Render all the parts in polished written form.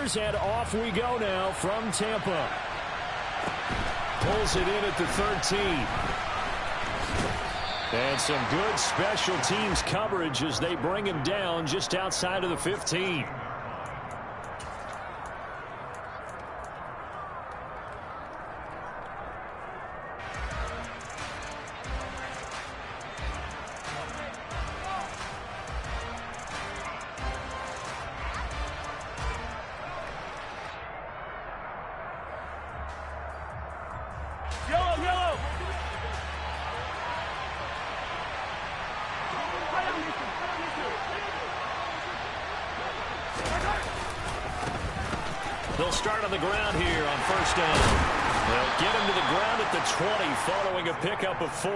receivers, and off we go now from Tampa. Pulls it in at the 13. And some good special teams coverage as they bring him down just outside of the 15. They'll start on the ground here on first down. They'll get him to the ground at the 20 following a pickup of 4.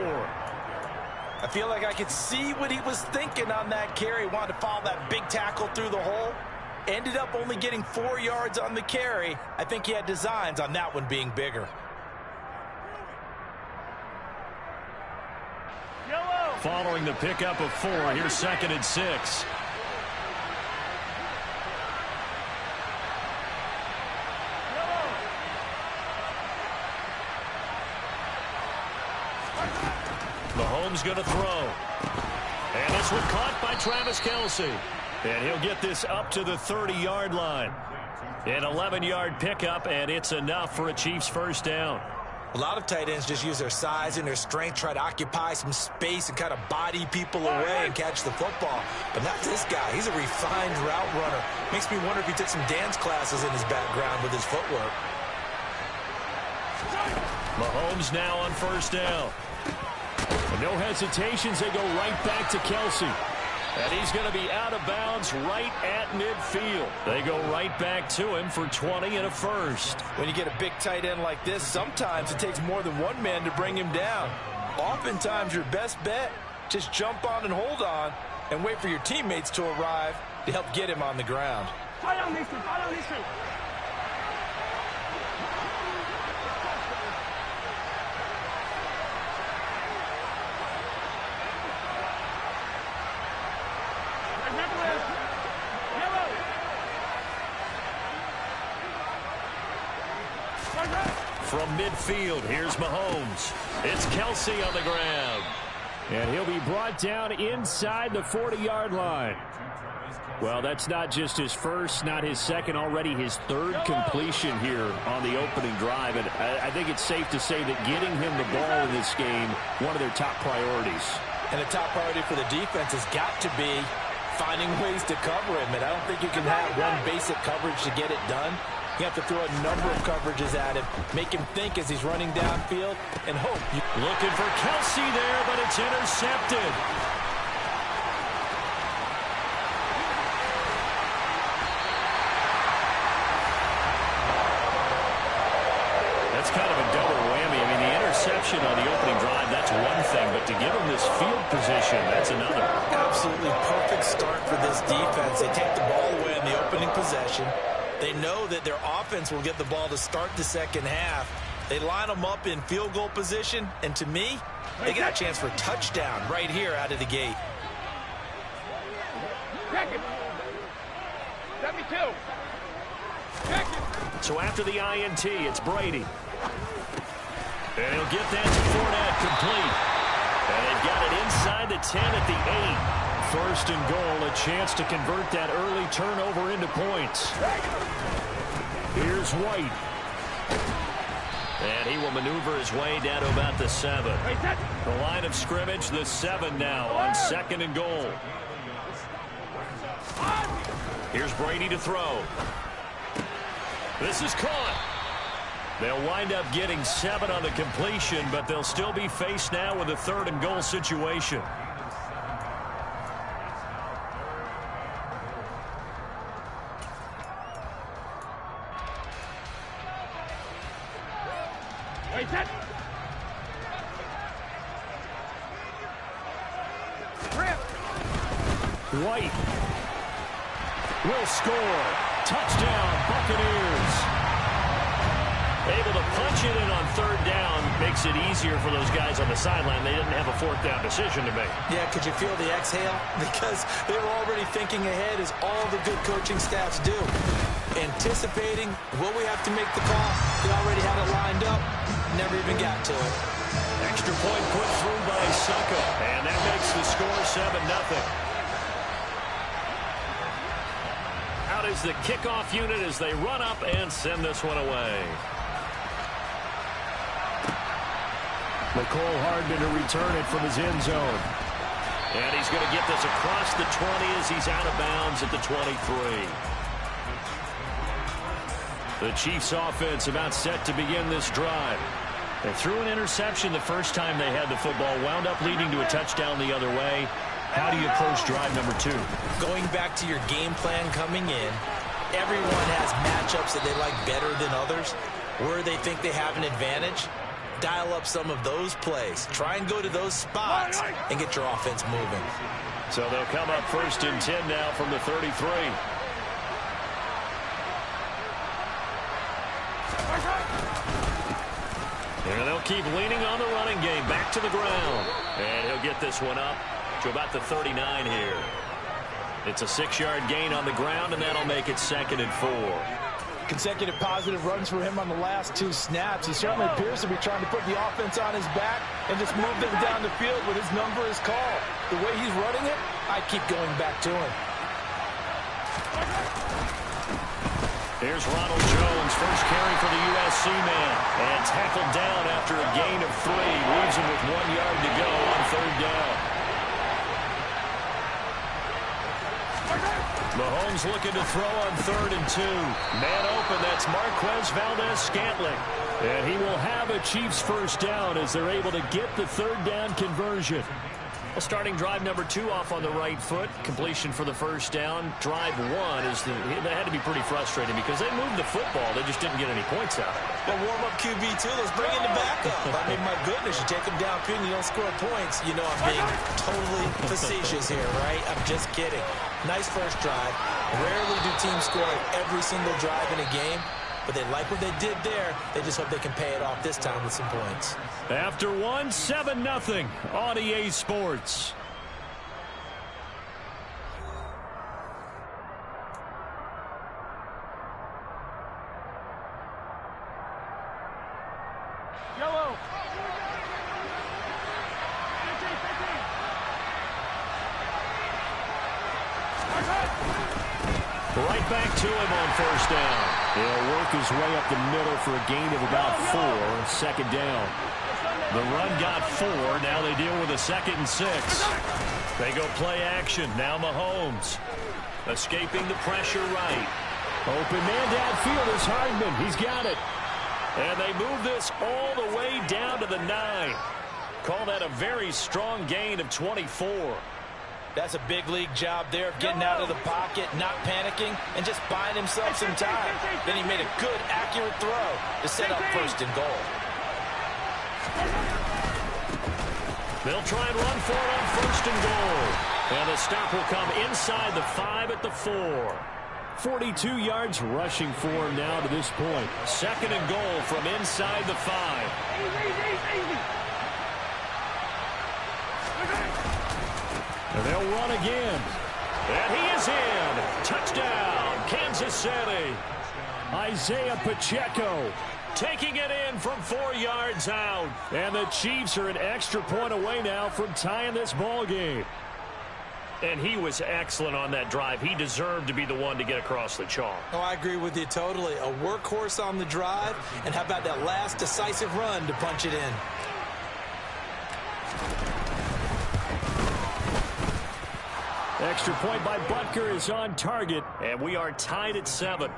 I feel like I could see what he was thinking on that carry. Wanted to follow that big tackle through the hole. Ended up only getting 4 yards on the carry. I think he had designs on that one being bigger. Following the pickup of 4, here's 2nd and 6. Mahomes going to throw. And this one caught by Travis Kelce. And he'll get this up to the 30-yard line. An 11-yard pickup, and it's enough for a Chiefs first down. A lot of tight ends just use their size and their strength, try to occupy some space and kind of body people away and catch the football. But not this guy. He's a refined route runner. Makes me wonder if he took some dance classes in his background with his footwork. Mahomes now on first down. And no hesitations, they go right back to Kelce. And he's going to be out of bounds right at midfield. They go right back to him for 20 and a first. When you get a big tight end like this, sometimes it takes more than one man to bring him down. Oftentimes, your best bet, just jump on and hold on and wait for your teammates to arrive to help get him on the ground. From midfield, here's Mahomes. It's Kelce on the ground. And he'll be brought down inside the 40-yard line. Well, that's not just his first, not his second, already his 3rd completion here on the opening drive. And I think it's safe to say that getting him the ball in this game, one of their top priorities. And the top priority for the defense has got to be finding ways to cover him. And I don't think you can have one basic coverage to get it done. You have to throw a number of coverages at him, make him think as he's running downfield, and hope. Looking for Kelce there, but it's intercepted. That's kind of a double whammy. I mean, the interception on the opening drive, that's one thing, but to give him this field position, that's another. Absolutely perfect start for this defense. They take the ball away in the opening possession. They know that their offense will get the ball to start the second half. They line them up in field goal position, and to me, they get a chance for a touchdown right here out of the gate. So after the INT, it's Brady. And he'll get that to Fournette complete. And they've got it inside the 10 at the 8. First and goal, a chance to convert that early turnover into points. Here's White. And he will maneuver his way down to about the 7. The line of scrimmage, the 7 now on 2nd and goal. Here's Brady to throw. This is caught. They'll wind up getting 7 on the completion, but they'll still be faced now with a 3rd and goal situation. White will score. Touchdown, Buccaneers. Able to punch it in on 3rd down. Makes it easier for those guys on the sideline. They didn't have a 4th down decision to make. Yeah, could you feel the exhale? Because they were already thinking ahead, as all the good coaching staffs do. anticipating, will we have to make the call? They already had it lined up, never even got to it. Extra point put through by Succo, and that makes the score 7-0. Out is the kickoff unit as they run up and send this one away. Nicole Hardman to return it from his end zone. And he's going to get this across the 20 as he's out of bounds at the 23. The Chiefs offense about set to begin this drive. They threw an interception the first time they had the football, wound up leading to a touchdown the other way. How do you approach drive number 2? Going back to your game plan coming in, everyone has matchups that they like better than others. Where they think they have an advantage, dial up some of those plays. Try and go to those spots and get your offense moving. So they'll come up 1st and 10 now from the 33. And they'll keep leaning on the running game. Back to the ground. And he'll get this one up to about the 39 here. It's a 6-yard gain on the ground, and that'll make it 2nd and 4. Consecutive positive runs for him on the last 2 snaps. He certainly appears to be trying to put the offense on his back and just move them down the field when his number is called. The way he's running it, I keep going back to him. Here's Ronald Jones, first carry for the USC man, and tackled down after a gain of 3. Leaves him with 1 yard to go on 3rd down. Mahomes looking to throw on 3rd and 2. Man open, that's Marquez Valdez-Scantling. And he will have a Chiefs first down as they're able to get the 3rd down conversion. Well, starting drive number 2 off on the right foot. Completion for the first down. Drive 1 that had to be pretty frustrating because they moved the football. They just didn't get any points out of it. Well, warm-up QB, too. Let's bring in the backup. I mean, my goodness, you take them downfield and you don't score points. You know I'm being totally facetious here, right? I'm just kidding. Nice first drive. Rarely do teams score every single drive in a game. But they like what they did there. They just hope they can pay it off this time with some points. After 1, 7-0 on EA Sports. Yellow. Right back to him on first down. He'll work his way up the middle for a gain of about 4. 2nd down. The run got 4. Now they deal with a 2nd and 6. They go play action. Now Mahomes. Escaping the pressure right. Open man downfield is Hardman. He's got it. And they move this all the way down to the 9. Call that a very strong gain of 24. That's a big league job there of getting out of the pocket, not panicking, and just buying himself some time. Then he made a good, accurate throw to set up 1st and goal. They'll try and run for it on 1st and goal. And the stop will come inside the 5 at the 4. 42 yards rushing for him now to this point. 2nd and goal from inside the 5. And they'll run again. And he is in. Touchdown, Kansas City. Isaiah Pacheco taking it in from 4 yards out. And the Chiefs are an extra point away now from tying this ball game. And he was excellent on that drive. He deserved to be the one to get across the chalk. Oh, I agree with you totally. A workhorse on the drive. And how about that last decisive run to punch it in? Extra point by Butker is on target, and we are tied at 7.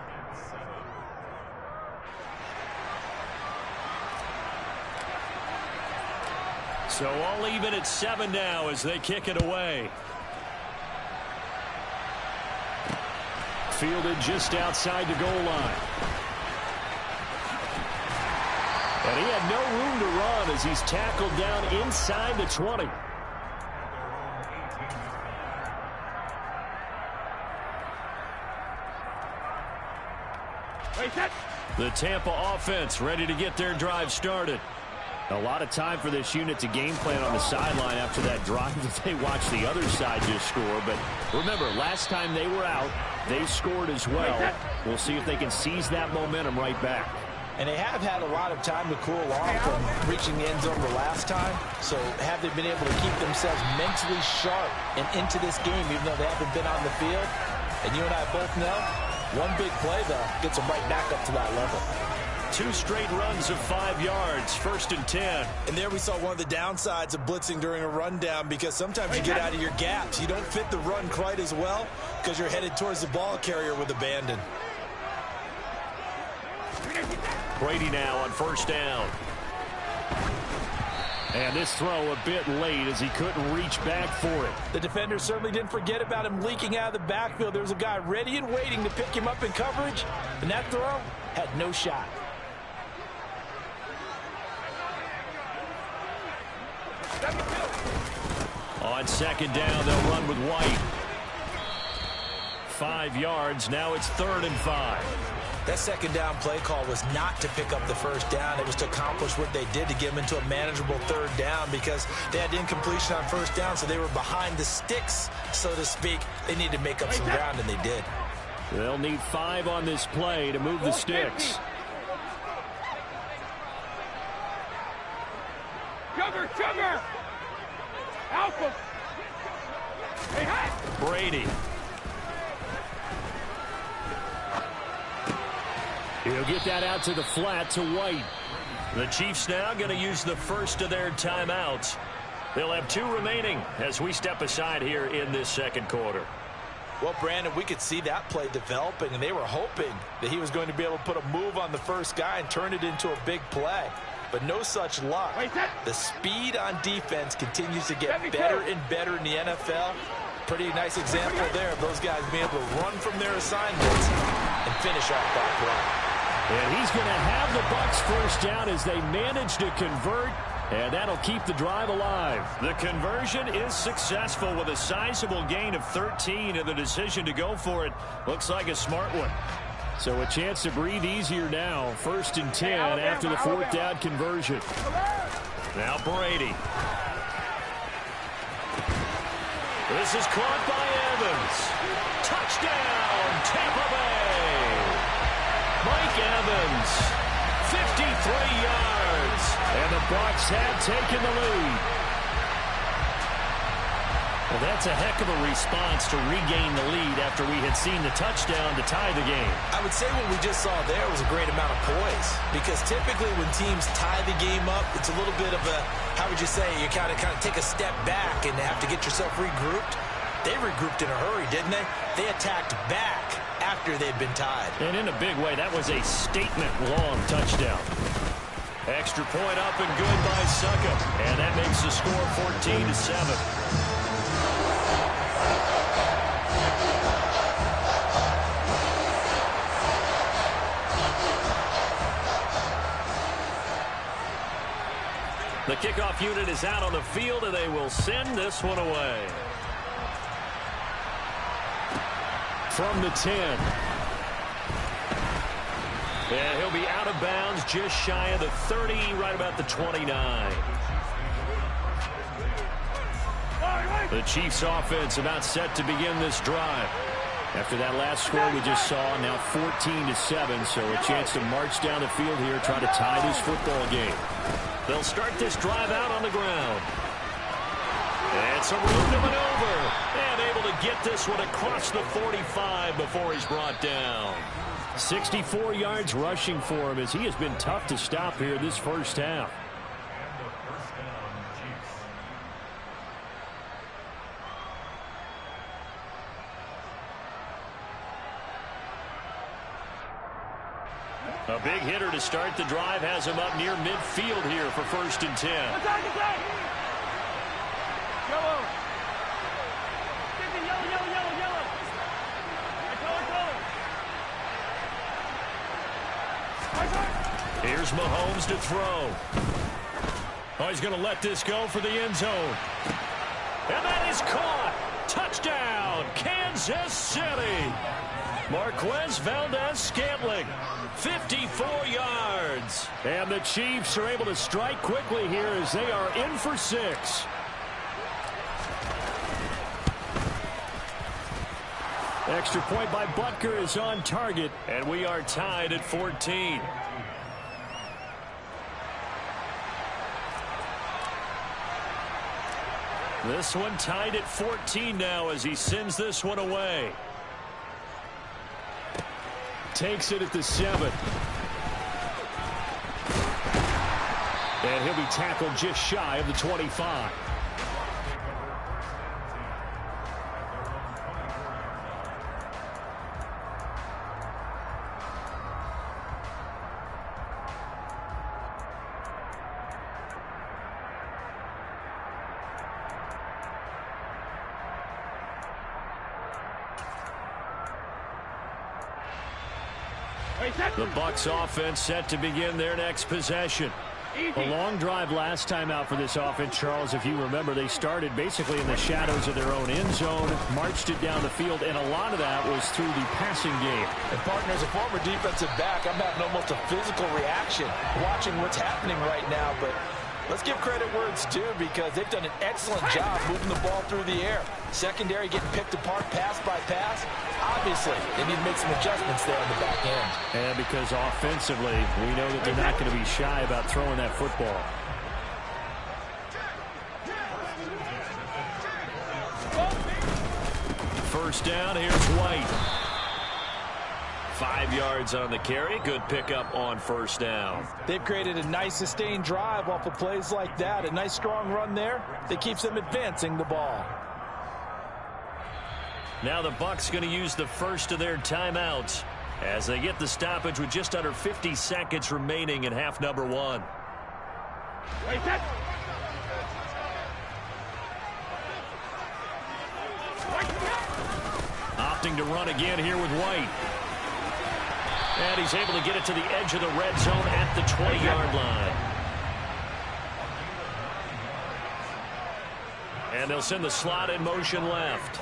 So all even at 7 now as they kick it away. Fielded just outside the goal line. And he had no room to run as he's tackled down inside the 20. The Tampa offense ready to get their drive started. A lot of time for this unit to game plan on the sideline after that drive that they watched the other side just score. But remember, last time they were out, they scored as well. We'll see if they can seize that momentum right back. And they have had a lot of time to cool off from reaching the end zone the last time. So have they been able to keep themselves mentally sharp and into this game, even though they haven't been on the field? And you and I both know, one big play, though, gets them right back up to that level. 2 straight runs of 5 yards, 1st and 10. And there we saw one of the downsides of blitzing during a rundown, because sometimes you get out of your gaps. You don't fit the run quite as well because you're headed towards the ball carrier with abandon. Brady now on 1st down. And this throw a bit late as he couldn't reach back for it. The defender certainly didn't forget about him leaking out of the backfield. There's a guy ready and waiting to pick him up in coverage, and that throw had no shot. On 2nd down, they'll run with White. 5 yards. Now it's 3rd and 5. That 2nd down play call was not to pick up the 1st down. It was to accomplish what they did, to get them into a manageable 3rd down, because they had incompletion on 1st down, so they were behind the sticks, so to speak. They needed to make up some ground, and they did. They'll need 5 on this play to move the sticks. Sugar! Alpha! Hey! Brady. He'll get that out to the flat to White. The Chiefs now going to use the first of their timeouts. They'll have 2 remaining as we step aside here in this 2nd quarter. Well, Brandon, we could see that play developing, and they were hoping that he was going to be able to put a move on the first guy and turn it into a big play. But no such luck. The speed on defense continues to get better and better in the NFL. Pretty nice example there of those guys being able to run from their assignments and finish off that play. And he's going to have the Bucs 1st down as they manage to convert, and that'll keep the drive alive. The conversion is successful with a sizable gain of 13, and the decision to go for it looks like a smart one. So a chance to breathe easier now. 1st and 10 after the 4th down conversion. Now Brady. This is caught by Evans. Touchdown, Tampa Bay. Mike Evans, 53 yards. And the Bucs have taken the lead. Well, that's a heck of a response to regain the lead after we had seen the touchdown to tie the game. I would say what we just saw there was a great amount of poise, because typically when teams tie the game up, it's a little bit of a, how would you say, you kind of take a step back and have to get yourself regrouped. They regrouped in a hurry, didn't they? They attacked back after they'd been tied. And in a big way, that was a statement-long touchdown. Extra point up and good by Suckup. And that makes the score 14-7. The kickoff unit is out on the field, and they will send this one away. From the 10. And he'll be out of bounds just shy of the 30, right about the 29. The Chiefs offense about set to begin this drive. After that last score we just saw, now 14-7, so a chance to march down the field here, try to tie this football game. They'll start this drive out on the ground. And some room to maneuver. And able to get this one across the 45 before he's brought down. 64 yards rushing for him, as he has been tough to stop here this 1st half. A big hitter to start the drive has him up near midfield here for 1st and 10. Here's Mahomes to throw. Oh, he's going to let this go for the end zone. And that is caught. Touchdown, Kansas City. Marquez Valdez-Scantling, 54 yards. heads. And the Chiefs are able to strike quickly here as they are in for 6. Extra point by Butker is on target, and we are tied at 14. This one tied at 14 now as he sends this one away. Takes it at the 7. And he'll be tackled just shy of the 25. The Bucs offense set to begin their next possession. A long drive last time out for this offense, Charles. If you remember, they started basically in the shadows of their own end zone, marched it down the field, and a lot of that was through the passing game. And, partner, as a former defensive back, I'm having almost a physical reaction watching what's happening right now. But let's give credit where it's due because they've done an excellent job moving the ball through the air. Secondary getting picked apart pass by pass. Obviously, they need to make some adjustments there on the back end. And because offensively, we know that they're not going to be shy about throwing that football. First down, here's White. 5 yards on the carry. Good pickup on first down. They've created a nice sustained drive off of plays like that. A nice strong run there that keeps them advancing the ball. Now the Bucs going to use the first of their timeouts as they get the stoppage with just under 50 seconds remaining in half number 1. Opting to run again here with White. And he's able to get it to the edge of the red zone at the 20-yard line. And they'll send the slot in motion left.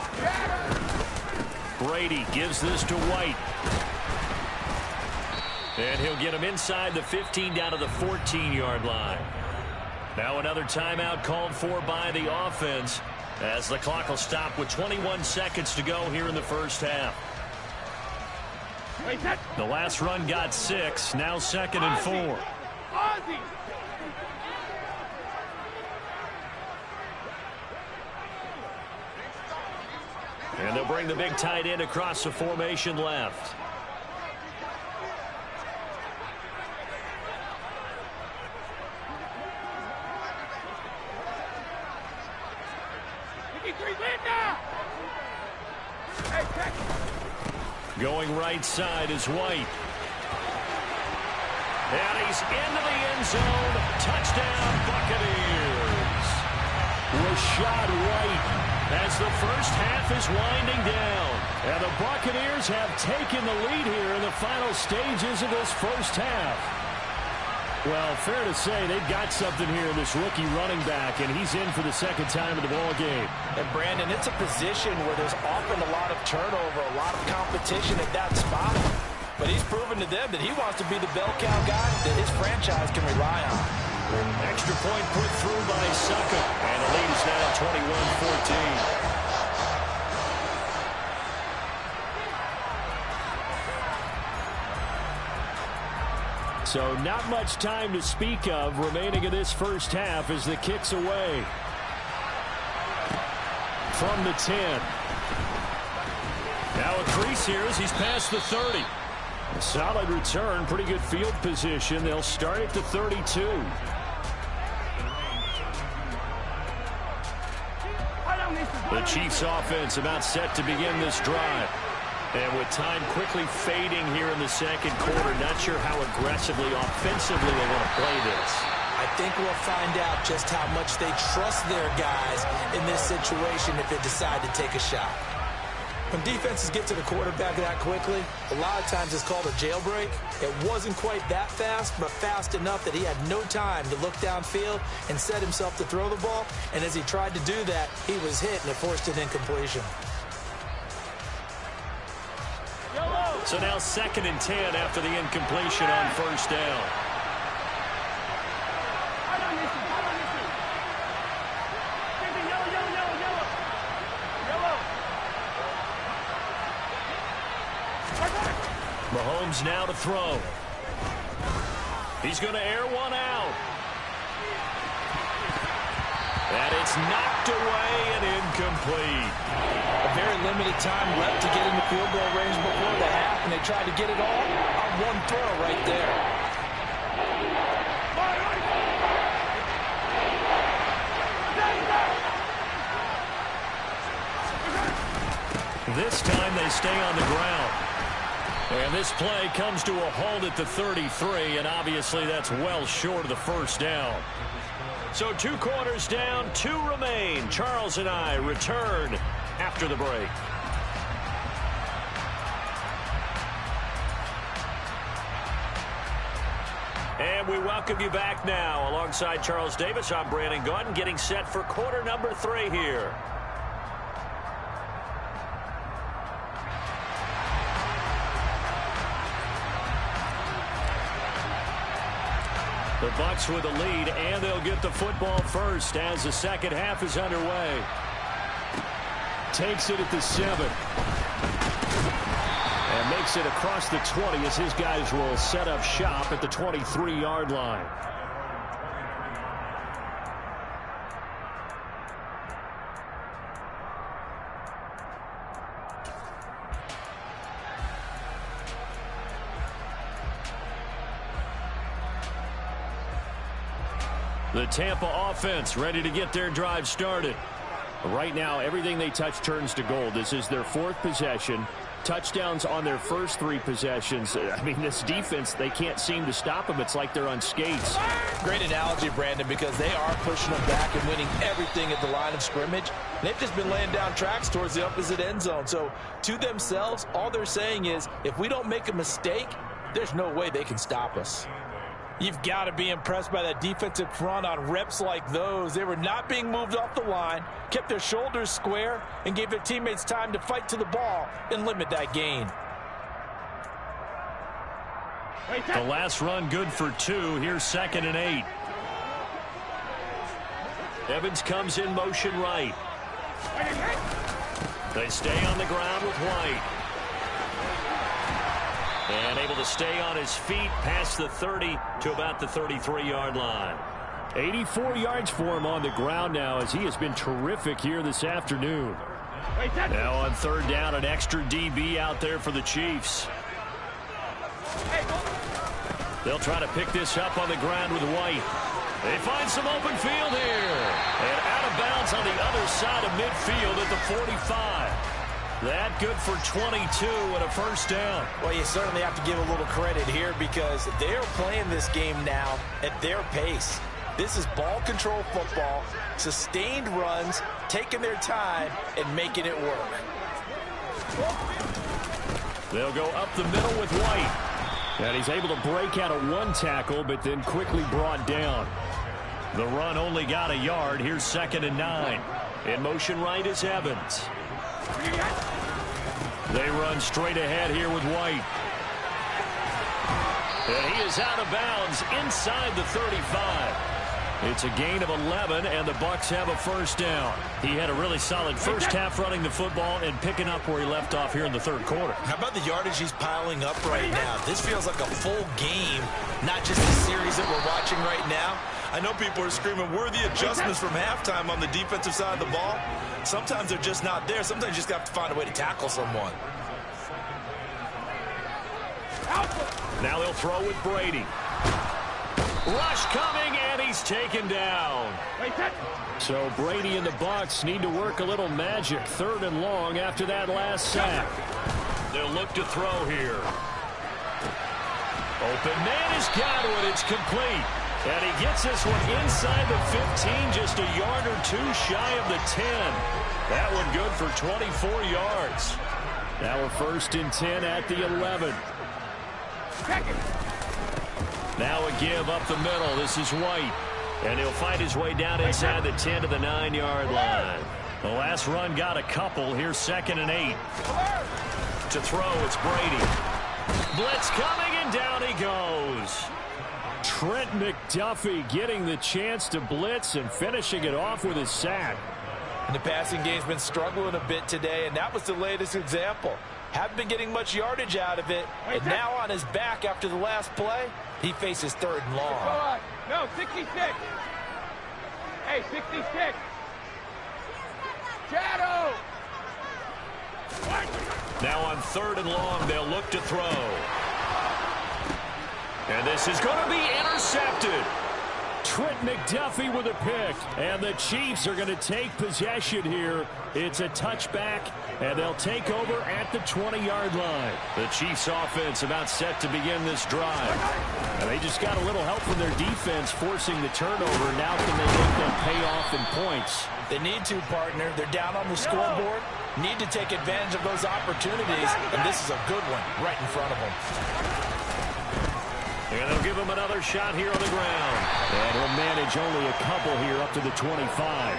Brady gives this to White. And he'll get him inside the 15 down to the 14-yard line. Now another timeout called for by the offense as the clock will stop with 21 seconds to go here in the first half. The last run got 6. Now 2nd and 4. And they'll bring the big tight end across the formation left. Going right side is White. And he's into the end zone. Touchdown, Buccaneers. Rashad White as the first half is winding down. And the Buccaneers have taken the lead here in the final stages of this first half. Well, fair to say they've got something here in this rookie running back, and he's in for the second time in the ball game. And, Brandon, it's a position where there's often a lot of turnover, a lot of competition at that spot. But he's proven to them that he wants to be the bell cow guy that his franchise can rely on. Extra point put through by Sucker, and the lead is now 21-14. So not much time to speak of remaining in this first half as the kick's away. From the 10. Now a crease here as he's past the 30. A solid return, pretty good field position. They'll start at the 32. The Chiefs offense about set to begin this drive. And with time quickly fading here in the second quarter, not sure how aggressively, offensively they want to play this. I think we'll find out just how much they trust their guys in this situation if they decide to take a shot. When defenses get to the quarterback that quickly, a lot of times it's called a jailbreak. It wasn't quite that fast, but fast enough that he had no time to look downfield and set himself to throw the ball. And as he tried to do that, he was hit and it forced an incompletion. So now 2nd and 10 after the incompletion on first down. Mahomes now to throw. He's going to air one out. And it's knocked away and incomplete. A very limited time left to get in the field goal range before the half, and they tried to get it all on one throw right there. This time they stay on the ground. And this play comes to a halt at the 33, and obviously that's well short of the first down. So 2 quarters down, 2 remain. Charles and I return after the break. And we welcome you back now. Alongside Charles Davis, I'm Brandon Gaudin, getting set for quarter number 3 here. The Bucs with a lead, and they'll get the football first as the second half is underway. Takes it at the 7. And makes it across the 20 as his guys will set up shop at the 23-yard line. The Tampa offense ready to get their drive started. Right now, everything they touch turns to gold. This is their 4th possession. Touchdowns on their first 3 possessions. I mean, this defense, they can't seem to stop them. It's like they're on skates. Great analogy, Brandon, because they are pushing them back and winning everything at the line of scrimmage. They've just been laying down tracks towards the opposite end zone. So, to themselves, all they're saying is, if we don't make a mistake, there's no way they can stop us. You've got to be impressed by that defensive front on reps like those. They were not being moved off the line, kept their shoulders square, and gave their teammates time to fight to the ball and limit that gain. The last run good for 2. Here's 2nd and 8. Evans comes in motion right. They stay on the ground with White. And able to stay on his feet past the 30 to about the 33-yard line. 84 yards for him on the ground now as he has been terrific here this afternoon. Now on 3rd down, an extra DB out there for the Chiefs. They'll try to pick this up on the ground with White. They find some open field here. And out of bounds on the other side of midfield at the 45. That good for 22 and a first down. Well, you certainly have to give a little credit here because they're playing this game now at their pace. This is ball control football, sustained runs, taking their time, and making it work. They'll go up the middle with White. And he's able to break out of 1 tackle, but then quickly brought down. The run only got a yard. Here's 2nd and 9. In motion right is Evans. They run straight ahead here with White. And he is out of bounds inside the 35. It's a gain of 11, and the Bucs have a first down. He had a really solid first half running the football and picking up where he left off here in the 3rd quarter. How about the yardage he's piling up right now? This feels like a full game, not just a series that we're watching right now. I know people are screaming, worthy adjustments from halftime on the defensive side of the ball. Sometimes they're just not there. Sometimes you just have to find a way to tackle someone. Now they'll throw with Brady. Rush coming, and he's taken down. So Brady and the Bucs need to work a little magic. 3rd and long after that last sack. They'll look to throw here. Open man is Godwin. It's complete. And he gets this one inside the 15, just a yard or 2 shy of the 10. That one good for 24 yards. Now we're 1st and 10 at the 11. Now a give up the middle. This is White. And he'll fight his way down inside the 10 to the 9-yard line. The last run got a couple. Here's 2nd and 8. To throw, it's Brady. Blitz coming, and down he goes. Trent McDuffie getting the chance to blitz and finishing it off with his sack. And the passing game's been struggling a bit today, and that was the latest example. Haven't been getting much yardage out of it. And now on his back after the last play, he faces 3rd and long. No, 66. Hey, 66. Shadow. Now on 3rd and long, they'll look to throw. And this is going to be intercepted. Trent McDuffie with a pick. And the Chiefs are going to take possession here. It's a touchback, and they'll take over at the 20-yard line. The Chiefs offense about set to begin this drive. And they just got a little help from their defense forcing the turnover. Now can they make them pay off in points? They need to, partner. They're down on the scoreboard. Need to take advantage of those opportunities, and this is a good one right in front of them. And they'll give him another shot here on the ground. And he'll manage only a couple here up to the 25.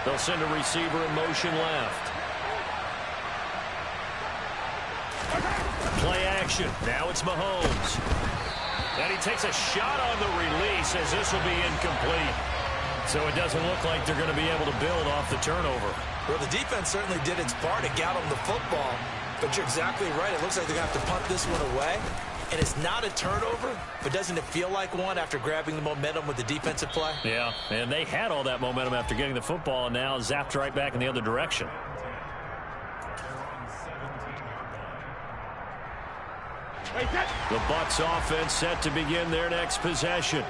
They'll send a receiver in motion left. Play action. Now it's Mahomes. And he takes a shot on the release as this will be incomplete. So it doesn't look like they're going to be able to build off the turnover. Well, the defense certainly did its part to get them the football. But you're exactly right. It looks like they're going to have to punt this one away. And it's not a turnover, but doesn't it feel like one after grabbing the momentum with the defensive play? Yeah, and they had all that momentum after getting the football, and now zapped right back in the other direction. The Bucs offense set to begin their next possession.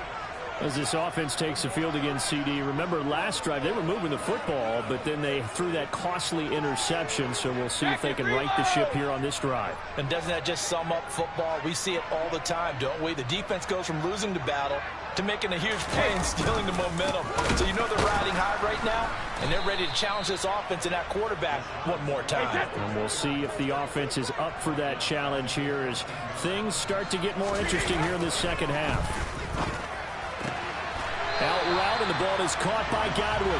As this offense takes the field against CD. Remember last drive they were moving the football, but then they threw that costly interception, so we'll see if they can right the ship here on this drive. And doesn't that just sum up football? We see it all the time, don't we? The defense goes from losing the battle to making a huge play and stealing the momentum. So you know they're riding high right now, and they're ready to challenge this offense and that quarterback one more time. And we'll see if the offense is up for that challenge here as things start to get more interesting here in the second half. Out route, and the ball is caught by Godwin.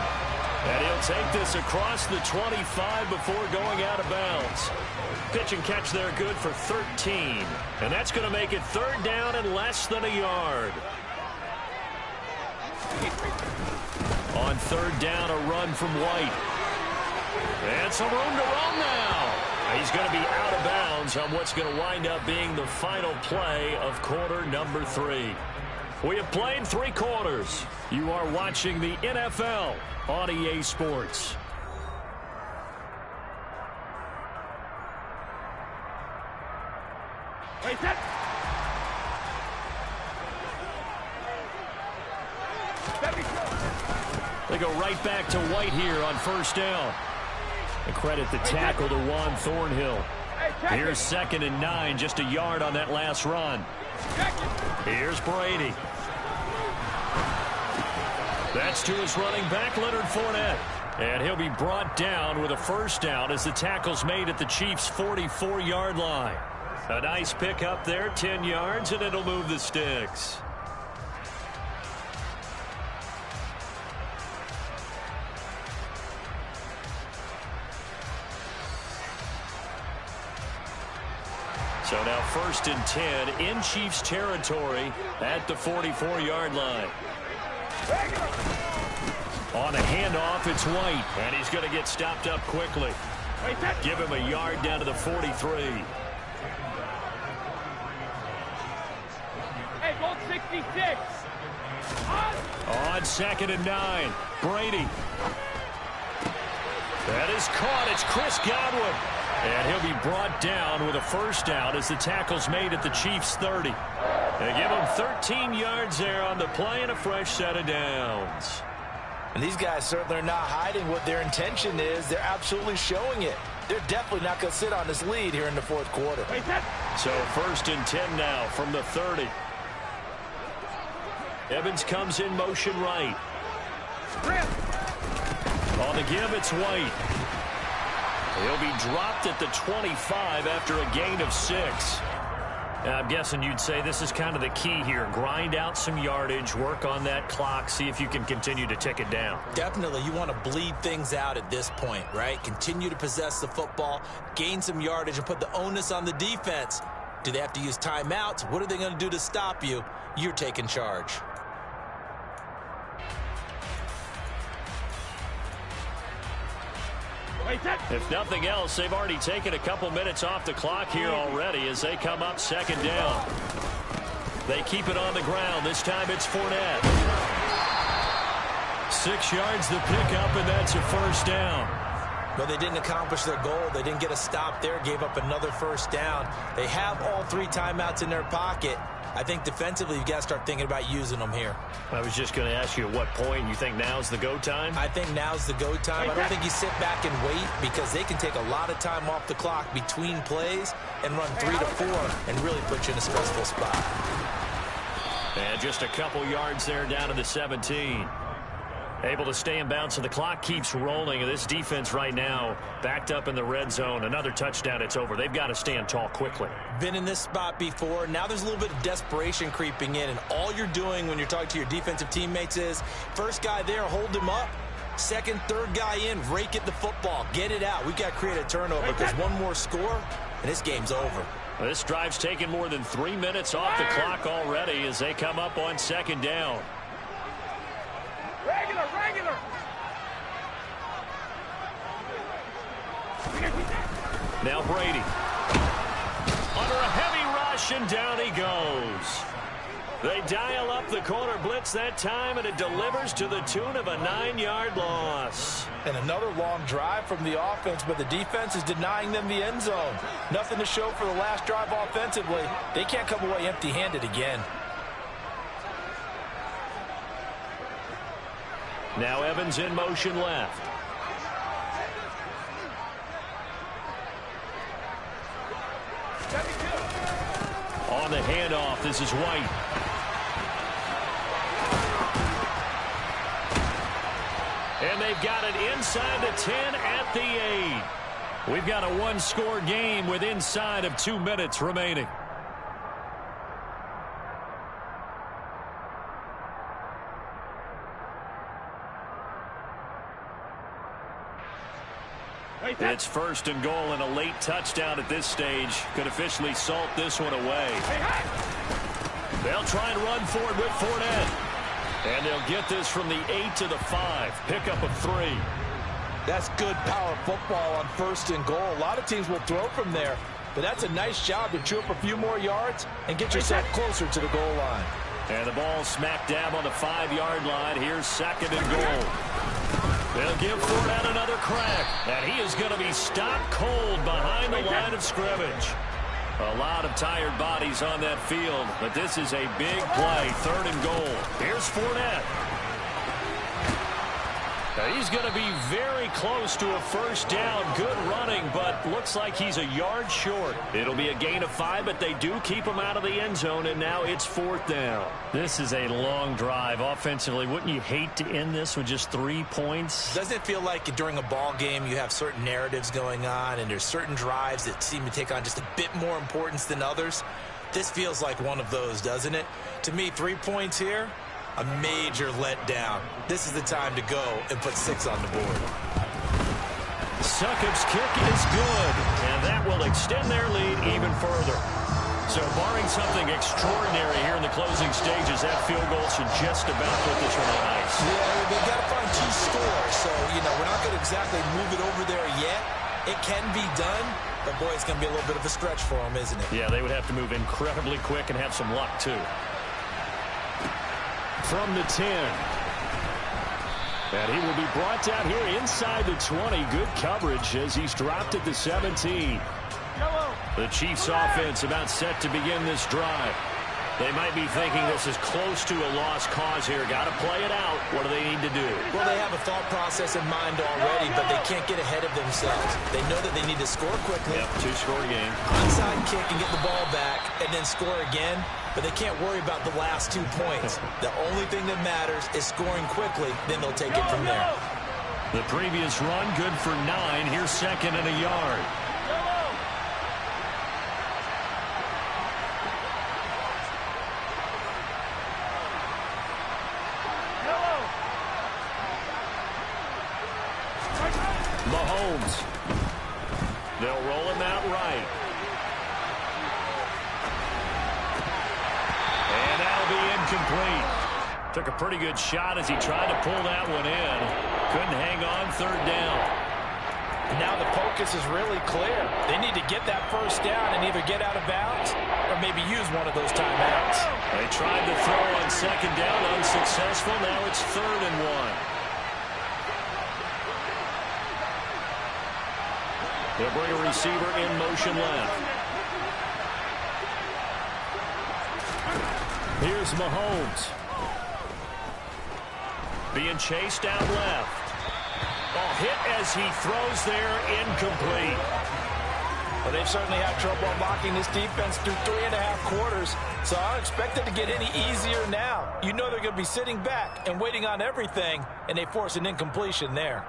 And he'll take this across the 25 before going out of bounds. Pitch and catch there good for 13. And that's going to make it 3rd down and less than a yard. On 3rd down, a run from White. And some room to run now. He's going to be out of bounds on what's going to wind up being the final play of quarter number 3. We have played 3 quarters. You are watching the NFL on EA Sports. Wait, set. They go right back to White here on 1st down. And credit the tackle to Juan Thornhill. Here's 2nd and 9, just a yard on that last run. Here's Brady. That's to his running back, Leonard Fournette. And he'll be brought down with a 1st down as the tackle's made at the Chiefs' 44-yard line. A nice pickup there, 10 yards, and it'll move the sticks. So now 1st and 10 in Chiefs territory at the 44-yard line. On a handoff, it's White, and he's going to get stopped up quickly. Give him a yard down to the 43. Hey, goal 66. On 2nd and 9, Brady. That is caught. It's Chris Godwin. And he'll be brought down with a 1st down as the tackle's made at the Chiefs' 30. They give him 13 yards there on the play and a fresh set of downs. And these guys certainly are not hiding what their intention is. They're absolutely showing it. They're definitely not going to sit on this lead here in the 4th quarter. So 1st and 10 now from the 30. Evans comes in motion right. On the give, it's White. He'll be dropped at the 25 after a gain of 6. I'm guessing you'd say this is kind of the key here. Grind out some yardage, work on that clock, see if you can continue to tick it down. Definitely. You want to bleed things out at this point, right? Continue to possess the football, gain some yardage, and put the onus on the defense. Do they have to use timeouts? What are they going to do to stop you? You're taking charge. If nothing else, they've already taken a couple minutes off the clock here already as they come up second down. They keep it on the ground. This time it's Fournette. 6 yards the pickup, and that's a first down. But they didn't accomplish their goal. They didn't get a stop there, gave up another first down. They have all 3 timeouts in their pocket. I think defensively you've got to start thinking about using them here. I was just going to ask you at what point you think now's the go time? I think now's the go time. I don't think you sit back and wait because they can take a lot of time off the clock between plays and run 3 to 4 and really put you in a stressful spot. And just a couple yards there down to the 17. Able to stay in bounds, so the clock keeps rolling. And this defense right now backed up in the red zone. Another touchdown, it's over. They've got to stand tall quickly. Been in this spot before. Now there's a little bit of desperation creeping in. And all you're doing when you're talking to your defensive teammates is, first guy there, hold him up. Second, third guy in, rake at the football. Get it out. We've got to create a turnover because one more score, and this game's over. Well, this drive's taken more than 3 minutes off the clock already as they come up on second down. Regular. Now Brady. Under a heavy rush, and down he goes. They dial up the corner blitz that time, and it delivers to the tune of a 9-yard loss. And another long drive from the offense, but the defense is denying them the end zone. Nothing to show for the last drive offensively. They can't come away empty-handed again. Now Evans in motion left. On the handoff, this is White. And they've got it inside the 10 at the 8. We've got a one-score game with inside of 2 minutes remaining. It's first and goal, and a late touchdown at this stage could officially salt this one away. They'll try and run forward with Fournette. And they'll get this from the 8 to the 5. Pickup of 3. That's good power football on first and goal. A lot of teams will throw from there, but that's a nice job to chew up a few more yards and get yourself closer to the goal line. And the ball smack dab on the 5-yard line. Here's second and goal. They'll give Fournette another crack, and he is going to be stopped cold behind the line of scrimmage. A lot of tired bodies on that field, but this is a big play, third and goal. Here's Fournette. Now he's going to be very close to a first down. Good running, but looks like he's a yard short. It'll be a gain of 5, but they do keep him out of the end zone, and now it's fourth down. This is a long drive offensively. Wouldn't you hate to end this with just 3 points? Doesn't it feel like during a ball game you have certain narratives going on, and there's certain drives that seem to take on just a bit more importance than others? This feels like one of those, doesn't it? To me, 3 points here, a major letdown. This is the time to go and put 6 on the board. Succop's kick is good, and that will extend their lead even further. So barring something extraordinary here in the closing stages, that field goal should just about put this one on ice. Yeah, they've got to find 2 scores, so, we're not going to exactly move it over there yet. It can be done, but, boy, it's going to be a little bit of a stretch for them, isn't it? Yeah, they would have to move incredibly quick and have some luck, too. From the 10. And he will be brought down here inside the 20. Good coverage as he's dropped at the 17. The Chiefs offense about set to begin this drive. They might be thinking this is close to a lost cause here. Got to play it out. What do they need to do? Well, they have a thought process in mind already, but they can't get ahead of themselves. They know that they need to score quickly. Yep, 2-score game. Onside kick and get the ball back and then score again. But they can't worry about the last 2 points. The only thing that matters is scoring quickly. Then they'll take it from there. The previous run, good for 9. Here's second and a yard. Mahomes. They'll roll him out right. And that'll be incomplete. Took a pretty good shot as he tried to pull that one in. Couldn't hang on third down. And now the focus is really clear. They need to get that first down and either get out of bounds or maybe use one of those timeouts. They tried to throw on second down, unsuccessful. Now it's 3rd and 1. They'll bring a receiver in motion left. Here's Mahomes. Being chased down left. Ball hit as he throws there, incomplete. Well, they've certainly had trouble unlocking this defense through 3.5 quarters, so I don't expect it to get any easier now. You know they're going to be sitting back and waiting on everything, and they force an incompletion there.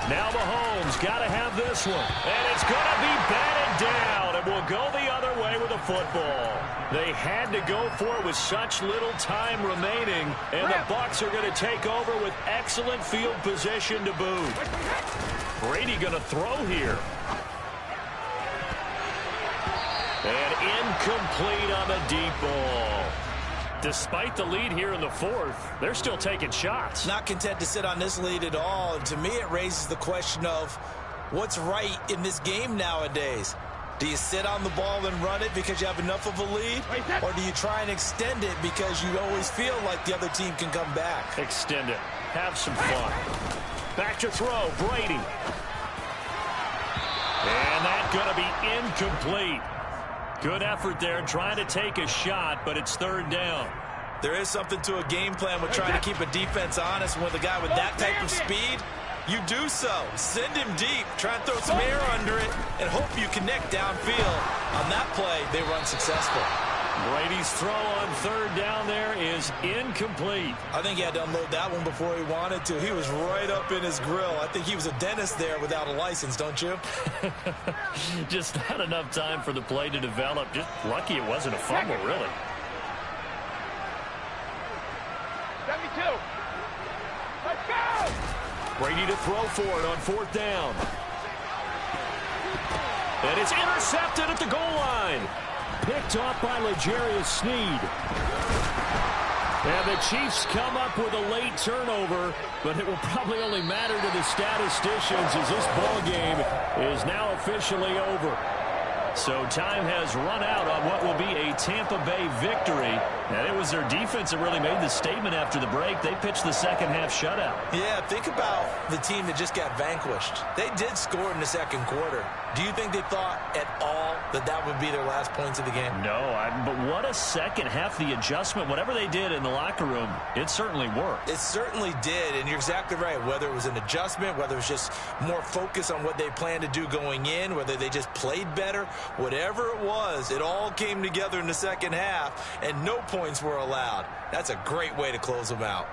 Now Mahomes got to have this one. And it's going to be batted down. And will go the other way with the football. They had to go for it with such little time remaining. And the Bucs are going to take over with excellent field position to boot. Brady going to throw here. And incomplete on the deep ball. Despite the lead here in the 4th, they're still taking shots. Not content to sit on this lead at all. And to me, it raises the question of what's right in this game nowadays. Do you sit on the ball and run it because you have enough of a lead? Or do you try and extend it because you always feel like the other team can come back? Extend it. Have some fun. Back to throw, Brady. And that's going to be incomplete. Good effort there trying to take a shot, but it's 3rd down. There is something to a game plan with trying to keep a defense honest. With a guy with that type of speed, you do so. Send him deep. Try and throw some air under it and hope you connect downfield. On that play, they were unsuccessful. Brady's throw on 3rd down there is incomplete. I think he had to unload that one before he wanted to. He was right up in his grill. I think he was a dentist there without a license, don't you? Just not enough time for the play to develop. Just lucky it wasn't a fumble, really. 72. Let's go! Brady to throw for it on 4th down. And it's intercepted at the goal line. Picked off by L'Jarius Sneed. And the Chiefs come up with a late turnover, but it will probably only matter to the statisticians as this ball game is now officially over. So time has run out on what will be a Tampa Bay victory. And it was their defense that really made the statement after the break. They pitched the second-half shutout. Yeah, think about the team that just got vanquished. They did score in the 2nd quarter. Do you think they thought at all that that would be their last points of the game? No, but what a second half. The adjustment, whatever they did in the locker room, it certainly worked. It certainly did, and you're exactly right. Whether it was an adjustment, whether it was just more focus on what they planned to do going in, whether they just played better, whatever it was, it all came together in the second half, and no points were allowed. That's a great way to close them out.